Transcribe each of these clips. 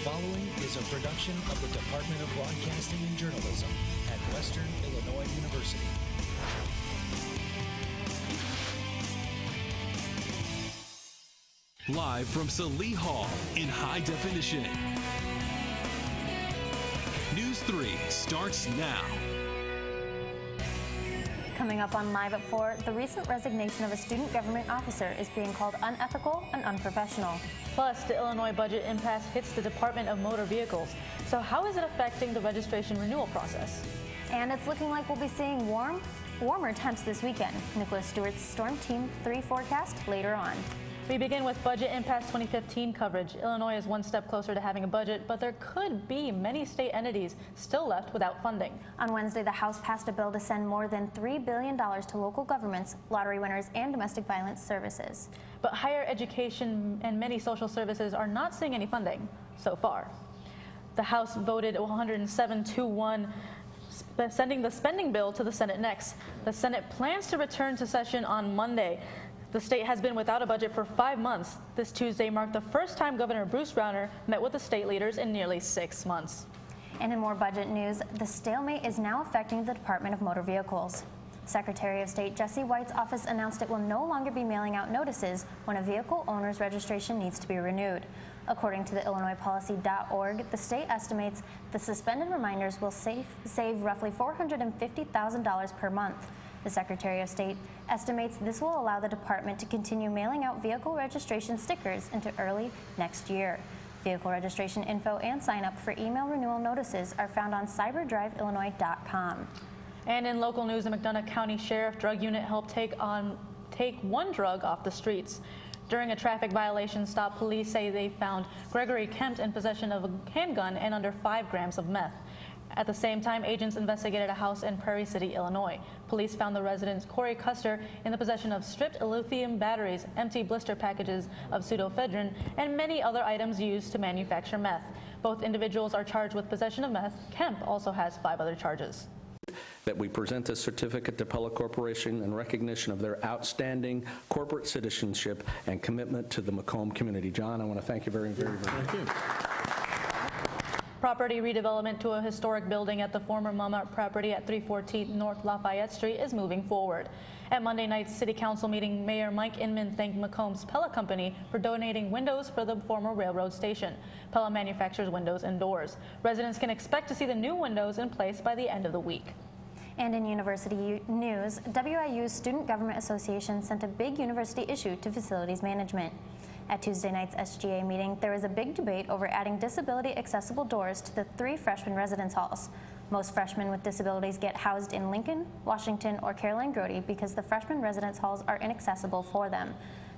following is a production of the Department of Broadcasting and Journalism at Western Illinois University. Live from Salee Hall in high definition. News 3 starts now. Coming up on Live at 4, the recent resignation of a student government officer is being called unethical and unprofessional. Plus, the Illinois budget impasse hits the Department of Motor Vehicles. So how is it affecting the registration renewal process? And it's looking like we'll be seeing warmer temps this weekend. Nicholas Stewart's Storm Team 3 forecast later on. We begin with Budget Impasse 2015 coverage. Illinois is one step closer to having a budget, but there could be many state entities still left without funding. On Wednesday, the House passed a bill to send more than $3 billion to local governments, lottery winners, and domestic violence services. But higher education and many social services are not seeing any funding so far. The House voted 107-1, sending the spending bill to the Senate next. The Senate plans to return to session on Monday. The state has been without a budget for 5 months. This Tuesday marked the first time Governor Bruce Rauner met with the state leaders in nearly 6 months. And in more budget news, the stalemate is now affecting the Department of Motor Vehicles. Secretary of State Jesse White's office announced it will no longer be mailing out notices when a vehicle owner's registration needs to be renewed. According to the IllinoisPolicy.org, the state estimates the suspended reminders will save roughly $450,000 per month. The Secretary of State estimates this will allow the department to continue mailing out vehicle registration stickers into early next year. Vehicle registration info and sign up for email renewal notices are found on cyberdriveillinois.com. And in local news, the McDonough County Sheriff Drug Unit helped take one drug off the streets. During a traffic violation stop, police say they found Gregory Kemp in possession of a handgun and under 5 grams of meth. At the same time, agents investigated a house in Prairie City, Illinois. Police found the resident Corey Custer in the possession of stripped lithium batteries, empty blister packages of pseudoephedrine, and many other items used to manufacture meth. Both individuals are charged with possession of meth. Kemp also has 5 other charges. That we present this certificate to Pella Corporation in recognition of their outstanding corporate citizenship and commitment to the Macomb community. John, I want to thank you very, very much. Thank you. Property redevelopment to a historic building at the former Maumart property at 314 North Lafayette Street is moving forward. At Monday night's City Council meeting, Mayor Mike Inman thanked Macomb's Pella Company for donating windows for the former railroad station. Pella manufactures windows and doors. Residents can expect to see the new windows in place by the end of the week. And in university news, WIU's Student Government Association sent a big university issue to facilities management. At Tuesday night's SGA meeting, there was a big debate over adding disability-accessible doors to the 3 freshman residence halls. Most freshmen with disabilities get housed in Lincoln, Washington, or Caroline Grody because the freshman residence halls are inaccessible for them.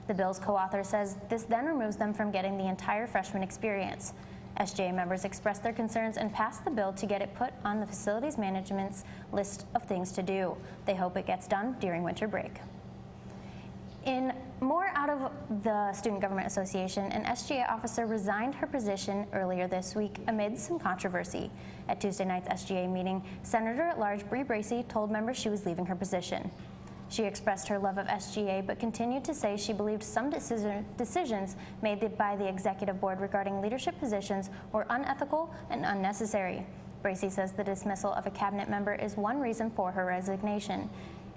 The bill's co-author says this then removes them from getting the entire freshman experience. SGA members expressed their concerns and passed the bill to get it put on the facilities management's list of things to do. They hope it gets done during winter break. In more out of the Student Government Association, an SGA officer resigned her position earlier this week amid some controversy. At Tuesday night's SGA meeting, Senator-at-Large Bree Bracey told members she was leaving her position. She expressed her love of SGA, but continued to say she believed some decisions made by the executive board regarding leadership positions were unethical and unnecessary. Bracey says the dismissal of a cabinet member is one reason for her resignation.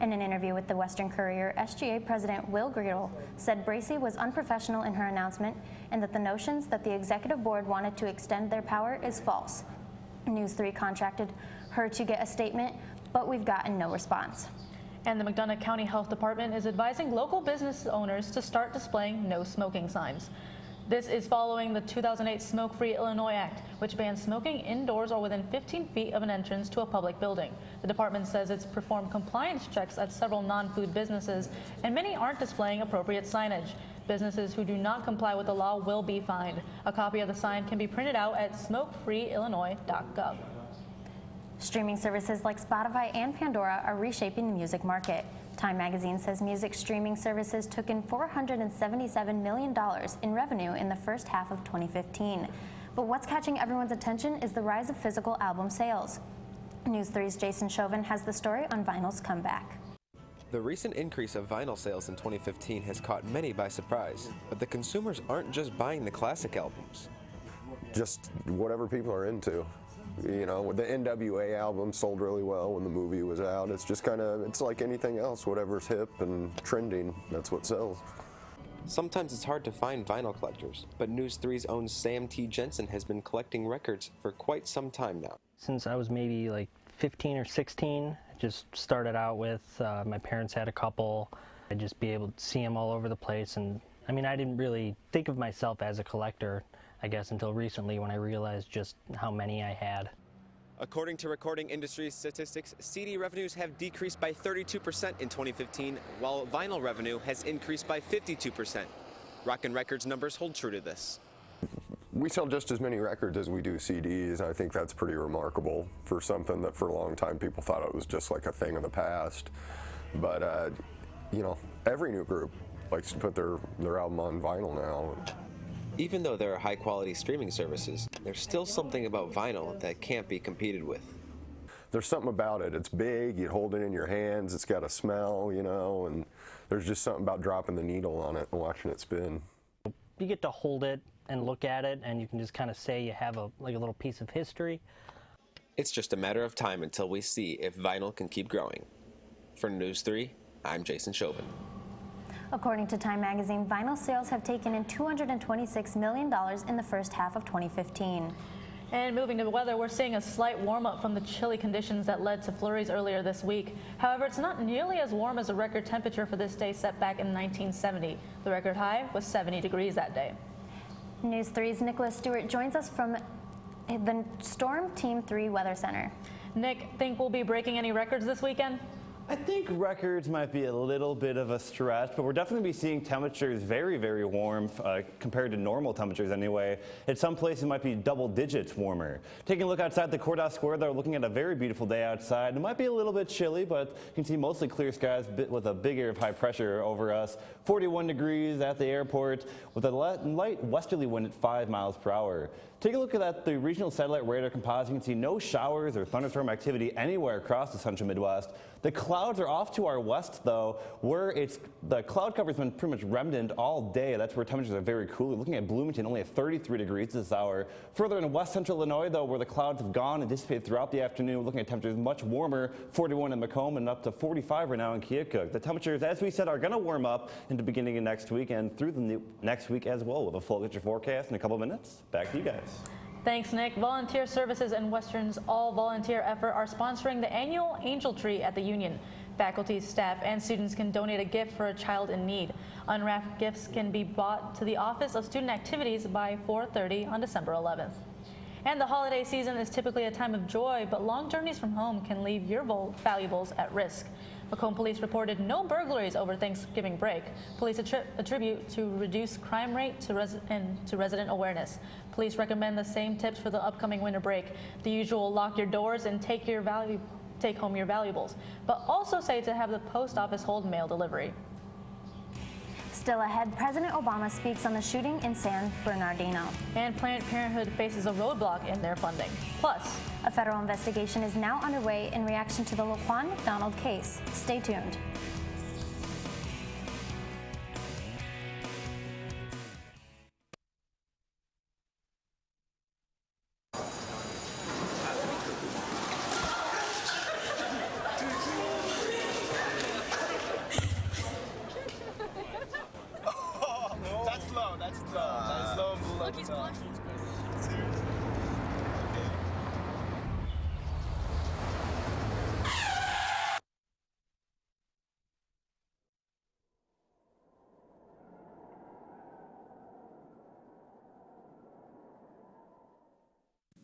In an interview with the Western Courier, SGA President Will Greedle said Bracey was unprofessional in her announcement and that the notions that the executive board wanted to extend their power is false. News 3 contracted her to get a statement, but we've gotten no response. And the McDonough County Health Department is advising local business owners to start displaying no smoking signs. This is following the 2008 Smoke-Free Illinois Act, which bans smoking indoors or within 15 feet of an entrance to a public building. The department says it's performed compliance checks at several non-food businesses, and many aren't displaying appropriate signage. Businesses who do not comply with the law will be fined. A copy of the sign can be printed out at smokefreeillinois.gov. Streaming services like Spotify and Pandora are reshaping the music market. Time magazine says music streaming services took in $477 million in revenue in the first half of 2015. But what's catching everyone's attention is the rise of physical album sales. News 3's Jason Chauvin has the story on vinyl's comeback. The recent increase of vinyl sales in 2015 has caught many by surprise, but the consumers aren't just buying the classic albums. just whatever people are into. You know, the NWA album sold really well when the movie was out. It's just kind of, it's like anything else, whatever's hip and trending, that's what sells. Sometimes it's hard to find vinyl collectors, but News 3's own Sam T. Jensen has been collecting records for quite some time now. Since I was maybe like 15 or 16, I just started out with, my parents had a couple. I'd just be able to see them all over the place. And I mean, I didn't really think of myself as a collector, I guess, until recently when I realized just how many I had. According to recording industry statistics, CD revenues have decreased by 32% in 2015, while vinyl revenue has increased by 52%. Rockin' Records numbers hold true to this. We sell just as many records as we do CDs. I think that's pretty remarkable for something that for a long time people thought it was just like a thing of the past. But, you know, every new group likes to put their album on vinyl now. Even though there are high-quality streaming services, there's still something about vinyl that can't be competed with. There's something about it. It's big, you hold it in your hands, it's got a smell, you know, and there's just something about dropping the needle on it and watching it spin. You get to hold it and look at it, and you can just kind of say you have a little piece of history. It's just a matter of time until we see if vinyl can keep growing. For News 3, I'm Jason Chauvin. According to Time magazine, vinyl sales have taken in $226 million in the first half of 2015. And moving to the weather, we're seeing a slight warm-up from the chilly conditions that led to flurries earlier this week. However, it's not nearly as warm as the record temperature for this day set back in 1970. The record high was 70 degrees that day. News 3's Nicholas Stewart joins us from the Storm Team 3 Weather Center. Nick, think we'll be breaking any records this weekend? I think records might be a little bit of a stretch, but we're definitely be seeing temperatures very, very warm compared to normal temperatures anyway. In some places, it might be double digits warmer. Taking a look outside the courthouse square, they're looking at a very beautiful day outside. It might be a little bit chilly, but you can see mostly clear skies with a big area of high pressure over us. 41 degrees at the airport with a light westerly wind at 5 miles per hour. Take a look at the regional satellite radar composite. You can see no showers or thunderstorm activity anywhere across the central Midwest. The clouds are off to our west, though, where the cloud cover has been pretty much remnant all day. That's where temperatures are very cool. Looking at Bloomington, only at 33 degrees this hour. Further in west central Illinois, though, where the clouds have gone and dissipated throughout the afternoon, we're looking at temperatures much warmer, 41 in Macomb and up to 45 right now in Keokuk. The temperatures, as we said, are going to warm up in the beginning of next week and through the next week as well. We'll have a full picture forecast in a couple of minutes. Back to you guys. Thanks, Nick. Volunteer Services and Western's all-volunteer effort are sponsoring the annual Angel Tree at the Union. Faculty, staff, and students can donate a gift for a child in need. Unwrapped gifts can be brought to the Office of Student Activities by 4:30 on December 11th. And the holiday season is typically a time of joy, but long journeys from home can leave your valuables at risk. Macomb police reported no burglaries over Thanksgiving break. Police attribute to reduced crime rate to resident awareness. Police recommend the same tips for the upcoming winter break. The usual lock your doors and take home your valuables, but also say to have the post office hold mail delivery. Still ahead, President Obama speaks on the shooting in San Bernardino. And Planned Parenthood faces a roadblock in their funding. Plus, a federal investigation is now underway in reaction to the Laquan McDonald case. Stay tuned.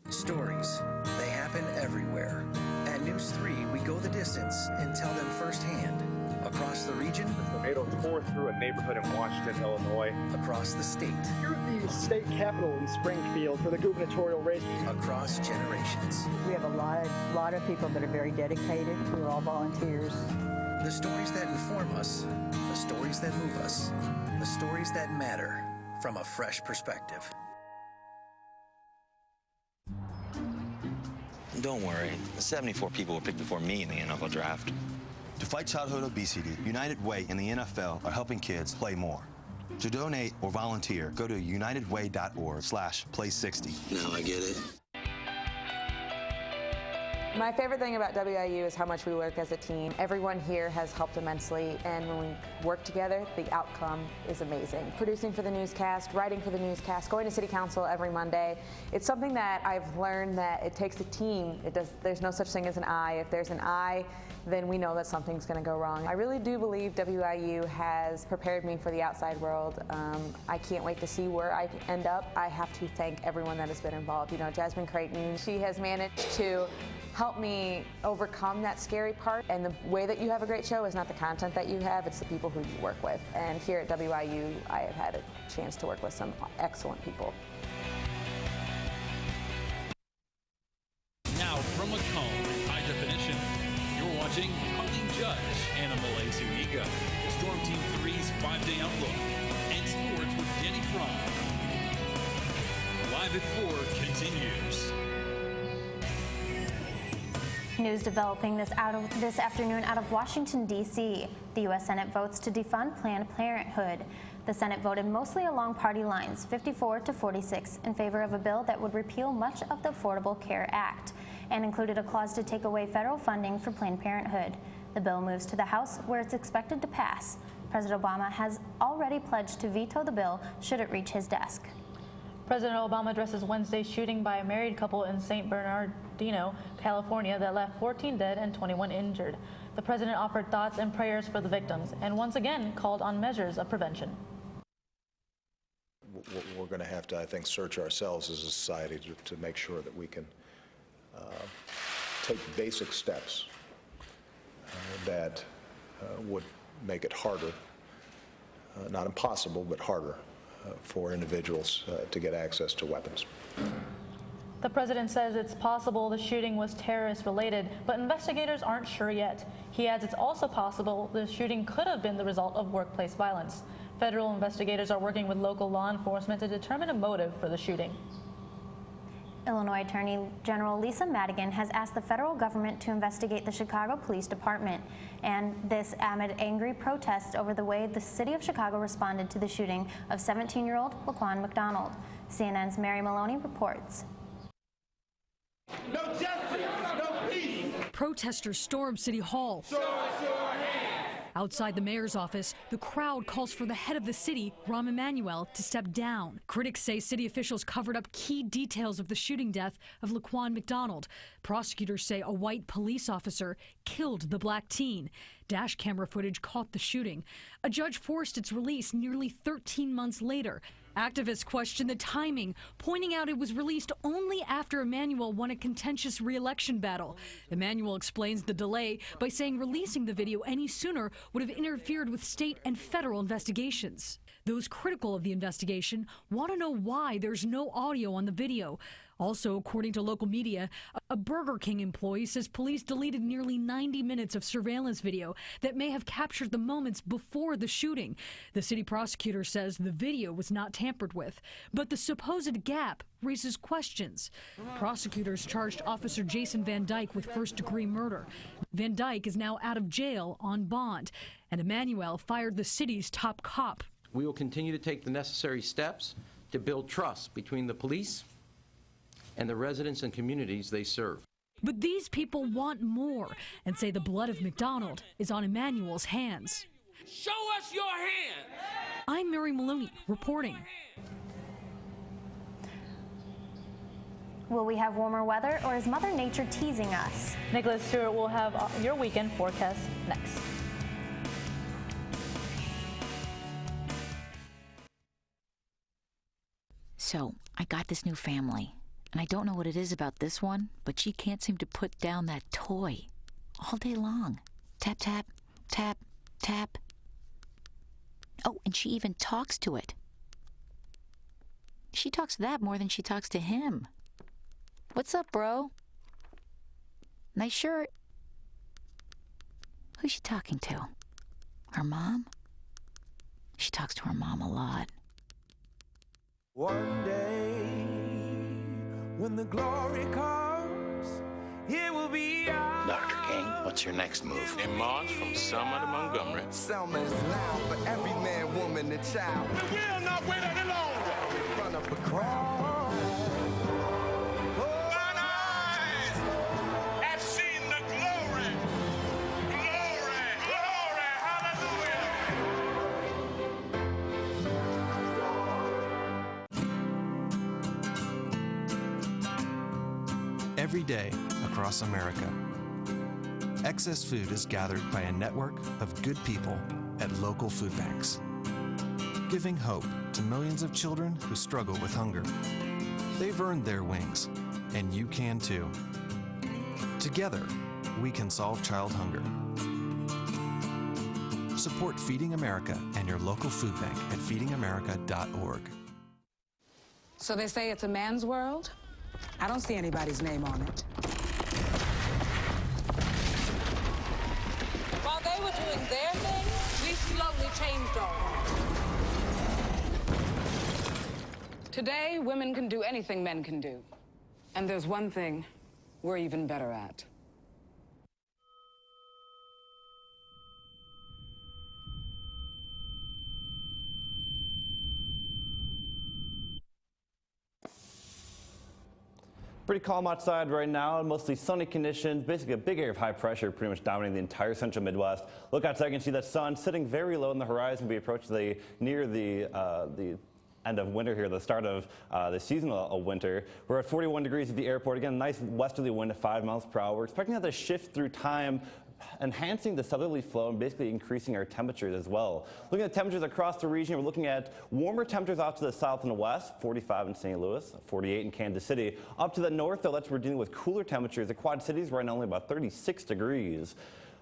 Stories, they happen everywhere. At News 3, we go the distance and tell them firsthand. Across the region, tornadoes tore through a neighborhood in Washington, Illinois. Across the state. You're at the state capitol in Springfield for the gubernatorial race. Across generations. We have a lot of people that are very dedicated, who are all volunteers. The stories that inform us, the stories that move us, the stories that matter from a fresh perspective. Don't worry, 74 people were picked before me in the NFL draft. To fight childhood obesity, United Way and the NFL are helping kids play more. To donate or volunteer, go to unitedway.org/play60. Now I get it. My favorite thing about WIU is how much we work as a team. Everyone here has helped immensely, and when we work together, the outcome is amazing. Producing for the newscast, writing for the newscast, going to City Council every Monday. It's something that I've learned that it takes a team. There's no such thing as an I. If there's an I, then we know that something's going to go wrong. I really do believe WIU has prepared me for the outside world. I can't wait to see where I end up. I have to thank everyone that has been involved. You know, Jasmine Creighton, she has managed to help me overcome that scary part. And the way that you have a great show is not the content that you have, it's the people who you work with. And here at WIU, I have had a chance to work with some excellent people. Now from Macomb, high definition, you're watching Colleen Judge, Anna Malay Zuniga, Storm Team 3's 5-day outlook, and sports with Danny Fry. Live at 4 continues. News developing this afternoon out of Washington, D.C. The U.S. Senate votes to defund Planned Parenthood. The Senate voted mostly along party lines, 54 to 46, in favor of a bill that would repeal much of the Affordable Care Act and included a clause to take away federal funding for Planned Parenthood. The bill moves to the House, where it's expected to pass. President Obama has already pledged to veto the bill should it reach his desk. President Obama addresses Wednesday's shooting by a married couple in St. Bernardino, California that left 14 dead and 21 injured. The president offered thoughts and prayers for the victims and once again called on measures of prevention. We're going to have to, I think, search ourselves as a society to make sure that we can take basic steps that would make it harder, not impossible, but harder for individuals to get access to weapons. The president says it's possible the shooting was terrorist related, but investigators aren't sure yet. He adds it's also possible the shooting could have been the result of workplace violence. Federal investigators are working with local law enforcement to determine a motive for the shooting. Illinois Attorney General Lisa Madigan has asked the federal government to investigate the Chicago Police Department, and this amid angry protests over the way the city of Chicago responded to the shooting of 17-year-old Laquan McDonald. CNN's Mary Maloney reports. No justice, no peace. Protesters stormed City Hall. Show us your hands. Outside the mayor's office, the crowd calls for the head of the city, Rahm Emanuel, to step down. Critics say city officials covered up key details of the shooting death of Laquan McDonald. Prosecutors say a white police officer killed the black teen. Dash camera footage caught the shooting. A judge forced its release nearly 13 months later. Activists question the timing, pointing out it was released only after Emanuel won a contentious re-election battle. Emanuel explains the delay by saying releasing the video any sooner would have interfered with state and federal investigations. Those critical of the investigation want to know why there's no audio on the video. Also, according to local media, a Burger King employee says police deleted nearly 90 minutes of surveillance video that may have captured the moments before the shooting. The city prosecutor says the video was not tampered with, but the supposed gap raises questions. Prosecutors charged Officer Jason Van Dyke with first-degree murder. Van Dyke is now out of jail on bond, and Emanuel fired the city's top cop. We will continue to take the necessary steps to build trust between the police and the residents and communities they serve. But these people want more and say the blood of McDonald is on Emanuel's hands. Show us your hands. I'm Mary Maloney reporting. Will we have warmer weather, or is Mother Nature teasing us? Nicholas Stewart will have your weekend forecast next. So, I got this new family, and I don't know what it is about this one, but she can't seem to put down that toy all day long. Tap, tap, tap, tap. Oh, and she even talks to it. She talks to that more than she talks to him. What's up, bro? Nice shirt. Who's she talking to? Her mom? She talks to her mom a lot. One day, when the glory comes, it will be ours. Dr. King, what's your next move? In March from Selma to Montgomery. Selma is loud for every man, woman, and child. We will not wait any longer. In front of a crowd. Mine eyes have seen the glory. Glory, glory, hallelujah. Every day across America, excess food is gathered by a network of good people at local food banks, giving hope to millions of children who struggle with hunger. They've earned their wings, and you can too. Together, we can solve child hunger. Support Feeding America and your local food bank at feedingamerica.org. So they say it's a man's world? I don't see anybody's name on it. While they were doing their thing, we slowly changed ours. Today, women can do anything men can do. And there's one thing we're even better at. Pretty calm outside right now, mostly sunny conditions, basically a big area of high pressure pretty much dominating the entire central Midwest. Look outside, you can see that sun sitting very low on the horizon. We approach near the end of winter here, the start of the seasonal winter. We're at 41 degrees at the airport. Again, nice westerly wind at 5 miles per hour. We're expecting that to shift through time, enhancing the southerly flow and basically increasing our temperatures as well. Looking at temperatures across the region, we're looking at warmer temperatures off to the south and the west, 45 in St. Louis, 48 in Kansas City. Up to the north, though, that's where we're dealing with cooler temperatures. The Quad Cities right now only about 36 degrees.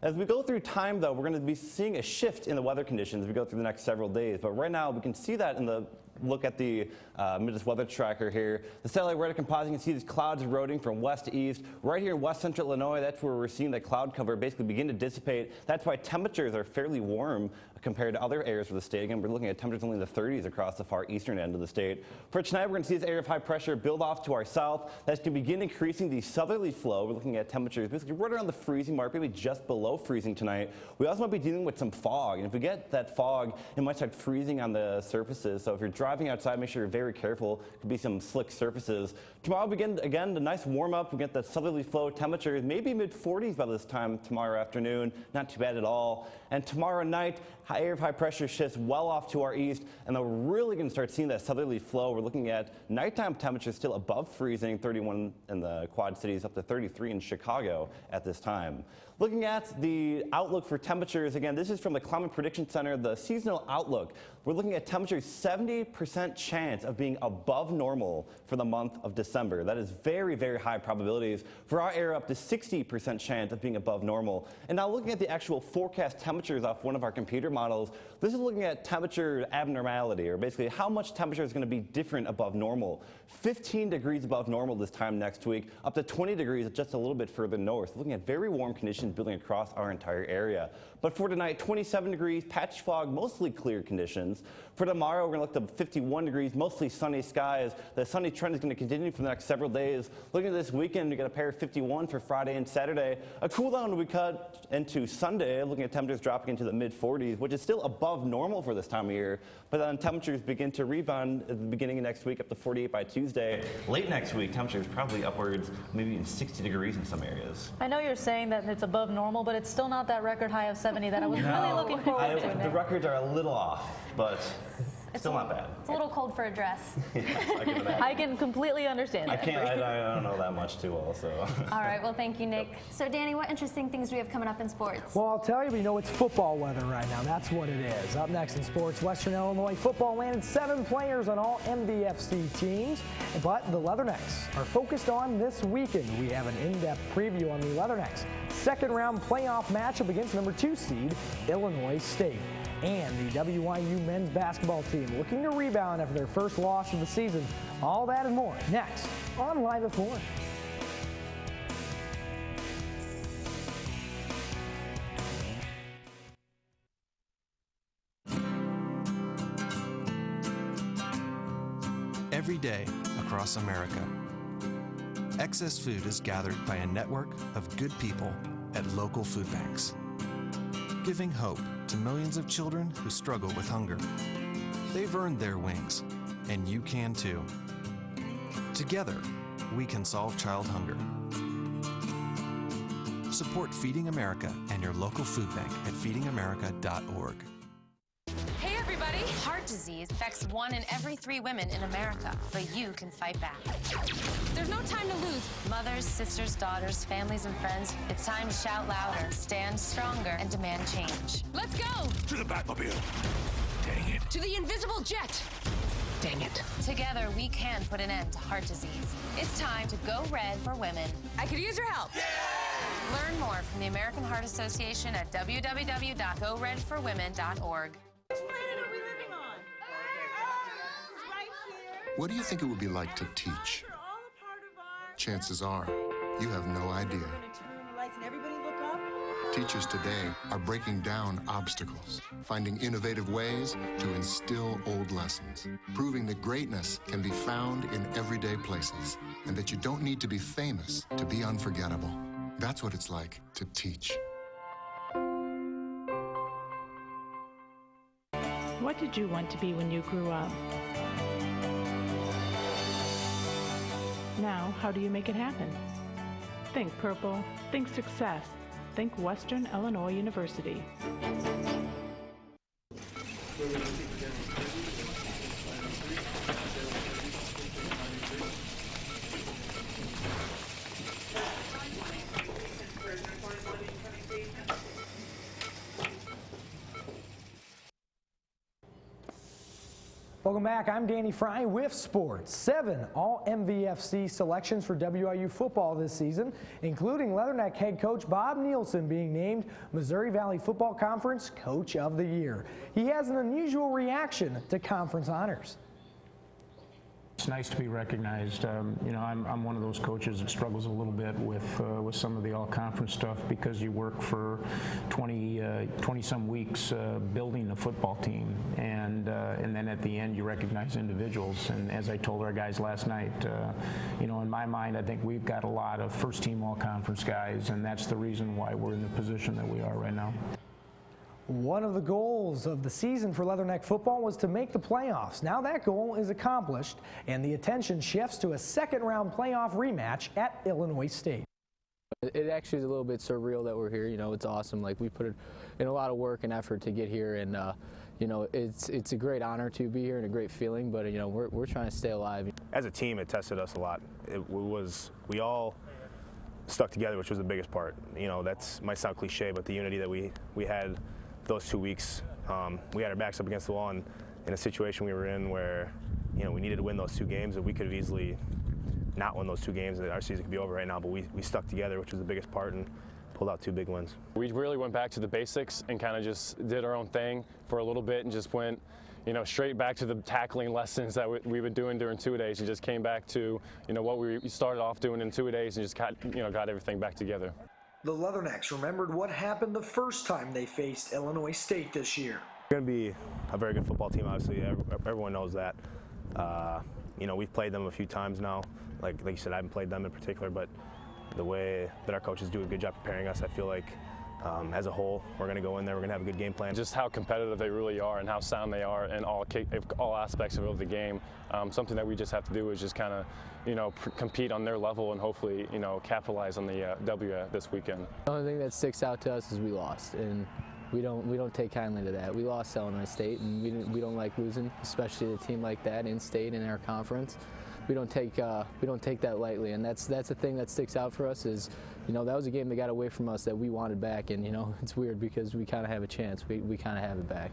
As we go through time, though, we're going to be seeing a shift in the weather conditions as we go through the next several days. But right now, we can see that in the look at the Midwest weather tracker here. The satellite radar composite, you can see these clouds eroding from west to east. Right here in west central Illinois, that's where we're seeing that cloud cover basically begin to dissipate. That's why temperatures are fairly warm compared to other areas of the state. Again, we're looking at temperatures only in the 30s across the far eastern end of the state. For tonight, we're going to see this area of high pressure build off to our south. That's going to begin increasing the southerly flow. We're looking at temperatures basically right around the freezing mark, maybe just below freezing tonight. We also might be dealing with some fog. And if we get that fog, it might start freezing on the surfaces. So if you're driving outside, make sure you're very careful. Could be some slick surfaces. Tomorrow, again, the nice warm up. We get that southerly flow temperatures, maybe mid 40s by this time tomorrow afternoon. Not too bad at all. And tomorrow night, area of high pressure shifts well off to our east, and then we're really going to start seeing that southerly flow. We're looking at nighttime temperatures still above freezing, 31 in the Quad Cities, up to 33 in Chicago at this time. Looking at the outlook for temperatures, again, this is from the Climate Prediction Center, the seasonal outlook. We're looking at temperatures 70% chance of being above normal for the month of December. That is very, very high probabilities. For our area, up to 60% chance of being above normal. And now looking at the actual forecast temperatures off one of our computer models, this is looking at temperature abnormality, or basically how much temperature is going to be different above normal. 15 degrees above normal this time next week, up to 20 degrees just a little bit further north. Looking at very warm conditions building across our entire area. But for tonight, 27 degrees, patch fog, mostly clear conditions. For tomorrow, we're going to look to 51 degrees, mostly sunny skies. The sunny trend is going to continue for the next several days. Looking at this weekend, we got a pair of 51 for Friday and Saturday. A cool down we cut into Sunday, looking at temperatures dropping into the mid 40s, which is still above normal for this time of year. But then temperatures begin to rebound at the beginning of next week, up to 48 by Tuesday. Late next week, temperatures probably upwards, maybe even 60 degrees in some areas. I know you're saying that it's above normal, but it's still not that record high of 70 that I was really looking forward to. The records are a little off, but still not bad. It's a little cold for a dress. I can completely understand that. I don't know that much too well, so. All right, well, thank you, Nick. So, Danny, what interesting things do we have coming up in sports? Well, I'll tell you, we know it's football weather right now. That's what it is. Up next in sports, Western Illinois football landed 7 players on all MVFC teams, but the Leathernecks are focused on this weekend. We have an in-depth preview on the Leathernecks' second-round playoff matchup against number 2 seed Illinois State. And the WIU men's basketball team looking to rebound after their first loss of the season. All that and more next on Live at 4. Every day across America, Excess food is gathered by a network of good people at local food banks, giving hope to millions of children who struggle with hunger. They've earned their wings, and you can too. Together, we can solve child hunger. Support Feeding America and your local food bank at feedingamerica.org. Hey everybody! Heart disease affects 1 in every 3 women in America, but you can fight back. There's no time to lose. Mothers, sisters, daughters, families, and friends, it's time to shout louder, stand stronger, and demand change. Let's go! To the Batmobile. Dang it. To the invisible jet! Dang it. Together, we can put an end to heart disease. It's time to go red for women. I could use your help. Yeah! Learn more from the American Heart Association at www.goredforwomen.org. What do you think it would be like to teach? Chances are, you have no idea. Teachers today are breaking down obstacles, finding innovative ways to instill old lessons, proving that greatness can be found in everyday places, and that you don't need to be famous to be unforgettable. That's what it's like to teach. What did you want to be when you grew up? Now, how do you make it happen? Think purple, think success, think Western Illinois University. Welcome back. I'm Danny Fry with sports. 7 all-MVFC selections for WIU football this season, including Leatherneck head coach Bob Nielsen being named Missouri Valley Football Conference Coach of the Year. He has an unusual reaction to conference honors. It's nice to be recognized. You know, I'm one of those coaches that struggles a little bit with some of the all-conference stuff because you work for 20-some weeks building a football team, and then at the end you recognize individuals. And as I told our guys last night, you know, in my mind, I think we've got a lot of first-team all-conference guys, and that's the reason why we're in the position that we are right now. One of the goals of the season for Leatherneck football was to make the playoffs. Now that goal is accomplished, and the attention shifts to a second-round playoff rematch at Illinois State. It actually is a little bit surreal that we're here. You know, it's awesome. Like, we put in a lot of work and effort to get here, and you know, it's a great honor to be here and a great feeling. But you know, we're trying to stay alive. As a team, it tested us a lot. We all stuck together, which was the biggest part. You know, that might sound cliche, but the unity that we had those 2 weeks, we had our backs up against the wall, and in a situation we were in where, you know, we needed to win those 2 games, and we could have easily not won those 2 games, and our season could be over right now, but we stuck together, which was the biggest part, and pulled out 2 big wins. We really went back to the basics and kind of just did our own thing for a little bit and just went, you know, straight back to the tackling lessons that we've been doing during 2-a-days, and just came back to, you know, what we started off doing in 2-a-days and just got everything back together. The Leathernecks remembered what happened the first time they faced Illinois State this year. We're going to be a very good football team, obviously. Everyone knows that. You know, we've played them a few times now. Like you said, I haven't played them in particular, but the way that our coaches do a good job preparing us, I feel like as a whole, we're going to go in there, we're going to have a good game plan. Just how competitive they really are and how sound they are in all aspects of the game. Something that we just have to do is just kind of, you know, compete on their level and hopefully, you know, capitalize on the W this weekend. The only thing that sticks out to us is we lost, and we don't take kindly to that. We lost to Illinois State, and we don't like losing, especially a team like that in state in our conference. We don't take that lightly, and that's the thing that sticks out for us is, you know, that was a game that got away from us that we wanted back, and you know, it's weird because we kind of have a chance. We kind of have it back.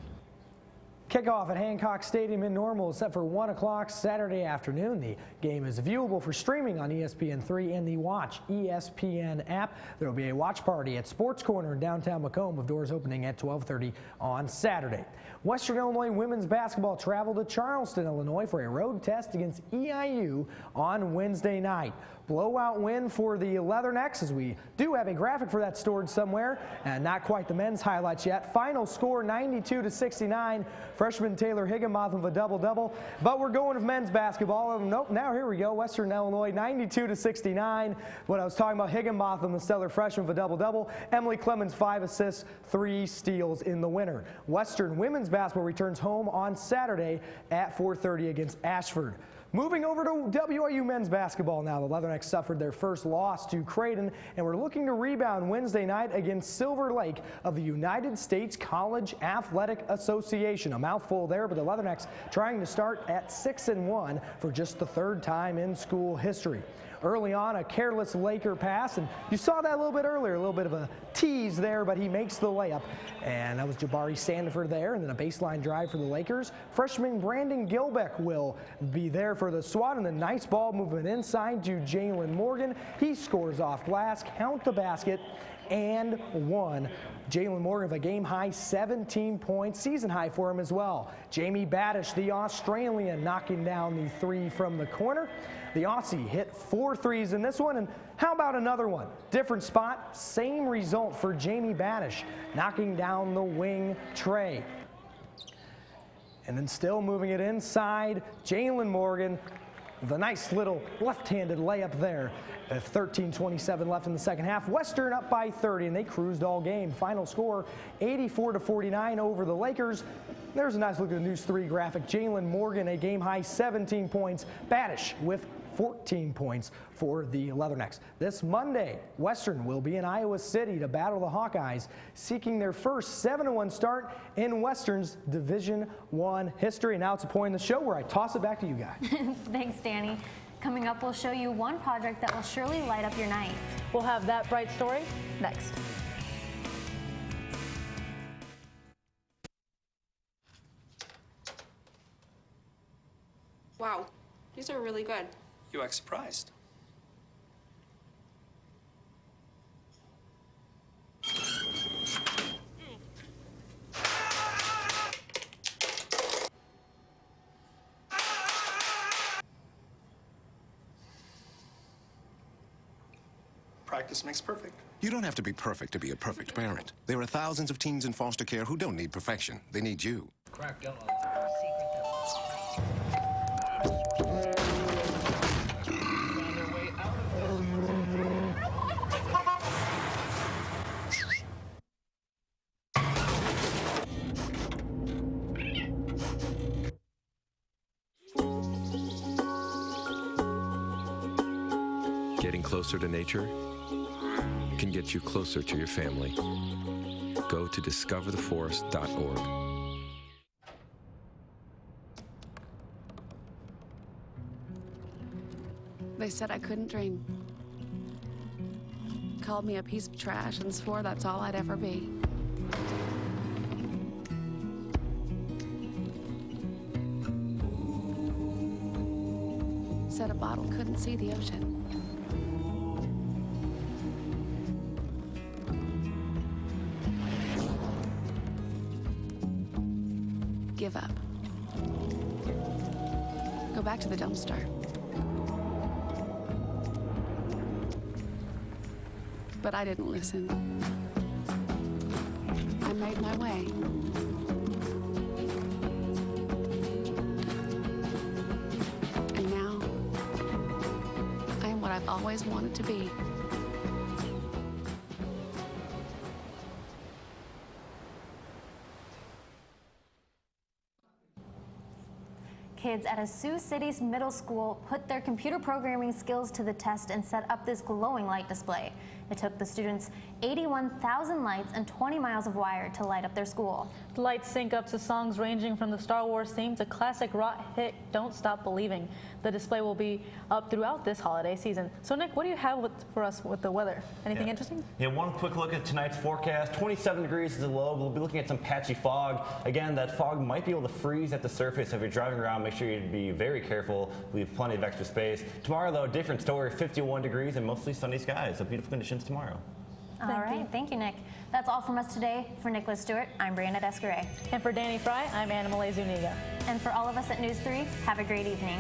Kickoff at Hancock Stadium in Normal is set for 1 o'clock Saturday afternoon. The game is viewable for streaming on ESPN3 and the Watch ESPN app. There will be a watch party at Sports Corner in downtown Macomb, with doors opening at 12:30 on Saturday. Western Illinois women's basketball traveled to Charleston, Illinois for a road test against EIU on Wednesday night. Blowout win for the Leathernecks, as we do have a graphic for that stored somewhere, and not quite the men's highlights yet. Final score 92-69. Freshman Taylor Higginbotham with a double-double. But we're going with men's basketball. Nope, now here we go. Western Illinois 92-69. When I was talking about Higginbotham, the stellar freshman with a double-double. Emily Clemens 5 assists, 3 steals in the winner. Western women's basketball returns home on Saturday at 4:30 against Ashford. Moving over to WIU men's basketball now. The Leathernecks suffered their first loss to Creighton and we're looking to rebound Wednesday night against Silver Lake of the United States College Athletic Association. A mouthful there, but the Leathernecks trying to start at 6-1 for just the 3rd time in school history. Early on, a careless Laker pass, and you saw that a little bit earlier, a little bit of a tease there, but he makes the layup, and that was Jabari Sandford there, and then a baseline drive for the Lakers. Freshman Brandon Gilbeck will be there for the SWAT, and the nice ball movement inside to Jalen Morgan. He scores off glass, count the basket, and one. Jalen Morgan with a game-high 17 points, season high for him as well. Jamie Badish, the Australian, knocking down the 3 from the corner. The Aussie hit 4 threes in this one, and how about another one? Different spot, same result for Jamie Badish, knocking down the wing tray. And then still moving it inside, Jalen Morgan with a nice little left-handed layup there. 13:27 left in the second half. Western up by 30, and they cruised all game. Final score 84-49 over the Lakers. There's a nice look at the NEWS3 graphic. Jalen Morgan, a game-high 17 points. Badish with 14 points for the Leathernecks. This Monday, Western will be in Iowa City to battle the Hawkeyes, seeking their first 7-1 start in Western's Division I history. And now it's a point in the show where I toss it back to you guys. Thanks, Danny. Coming up, we'll show you one project that will surely light up your night. We'll have that bright story next. Wow, these are really good. You act surprised. Practice makes perfect. You don't have to be perfect to be a perfect parent. There are thousands of teens in foster care who don't need perfection. They need you. Crack yellow. Getting closer to nature can get you closer to your family. Go to discovertheforest.org. They said I couldn't dream. Called me a piece of trash and swore that's all I'd ever be. Said a bottle couldn't see the ocean. Give up. Go back to the dumpster. But I didn't listen. I made my way. And now, I am what I've always wanted to be. Kids at a Sioux City's middle school put their computer programming skills to the test and set up this glowing light display. It took the students 81,000 lights and 20 miles of wire to light up their school. The lights sync up to songs ranging from the Star Wars theme to classic rock hit Don't Stop Believing. The display will be up throughout this holiday season. So Nick, what do you have for us with the weather? Anything interesting? Yeah, one quick look at tonight's forecast. 27 degrees is the low. We'll be looking at some patchy fog. Again, that fog might be able to freeze at the surface. If you're driving around, make sure you be very careful. Leave plenty of extra space. Tomorrow, though, different story. 51 degrees and mostly sunny skies. So beautiful conditions tomorrow. All right, thank you, Nick. That's all from us today. For Nicholas Stewart, I'm Brianna Descaray. And for Danny Fry, I'm Anna Malay Zuniga. And for all of us at News 3, have a great evening.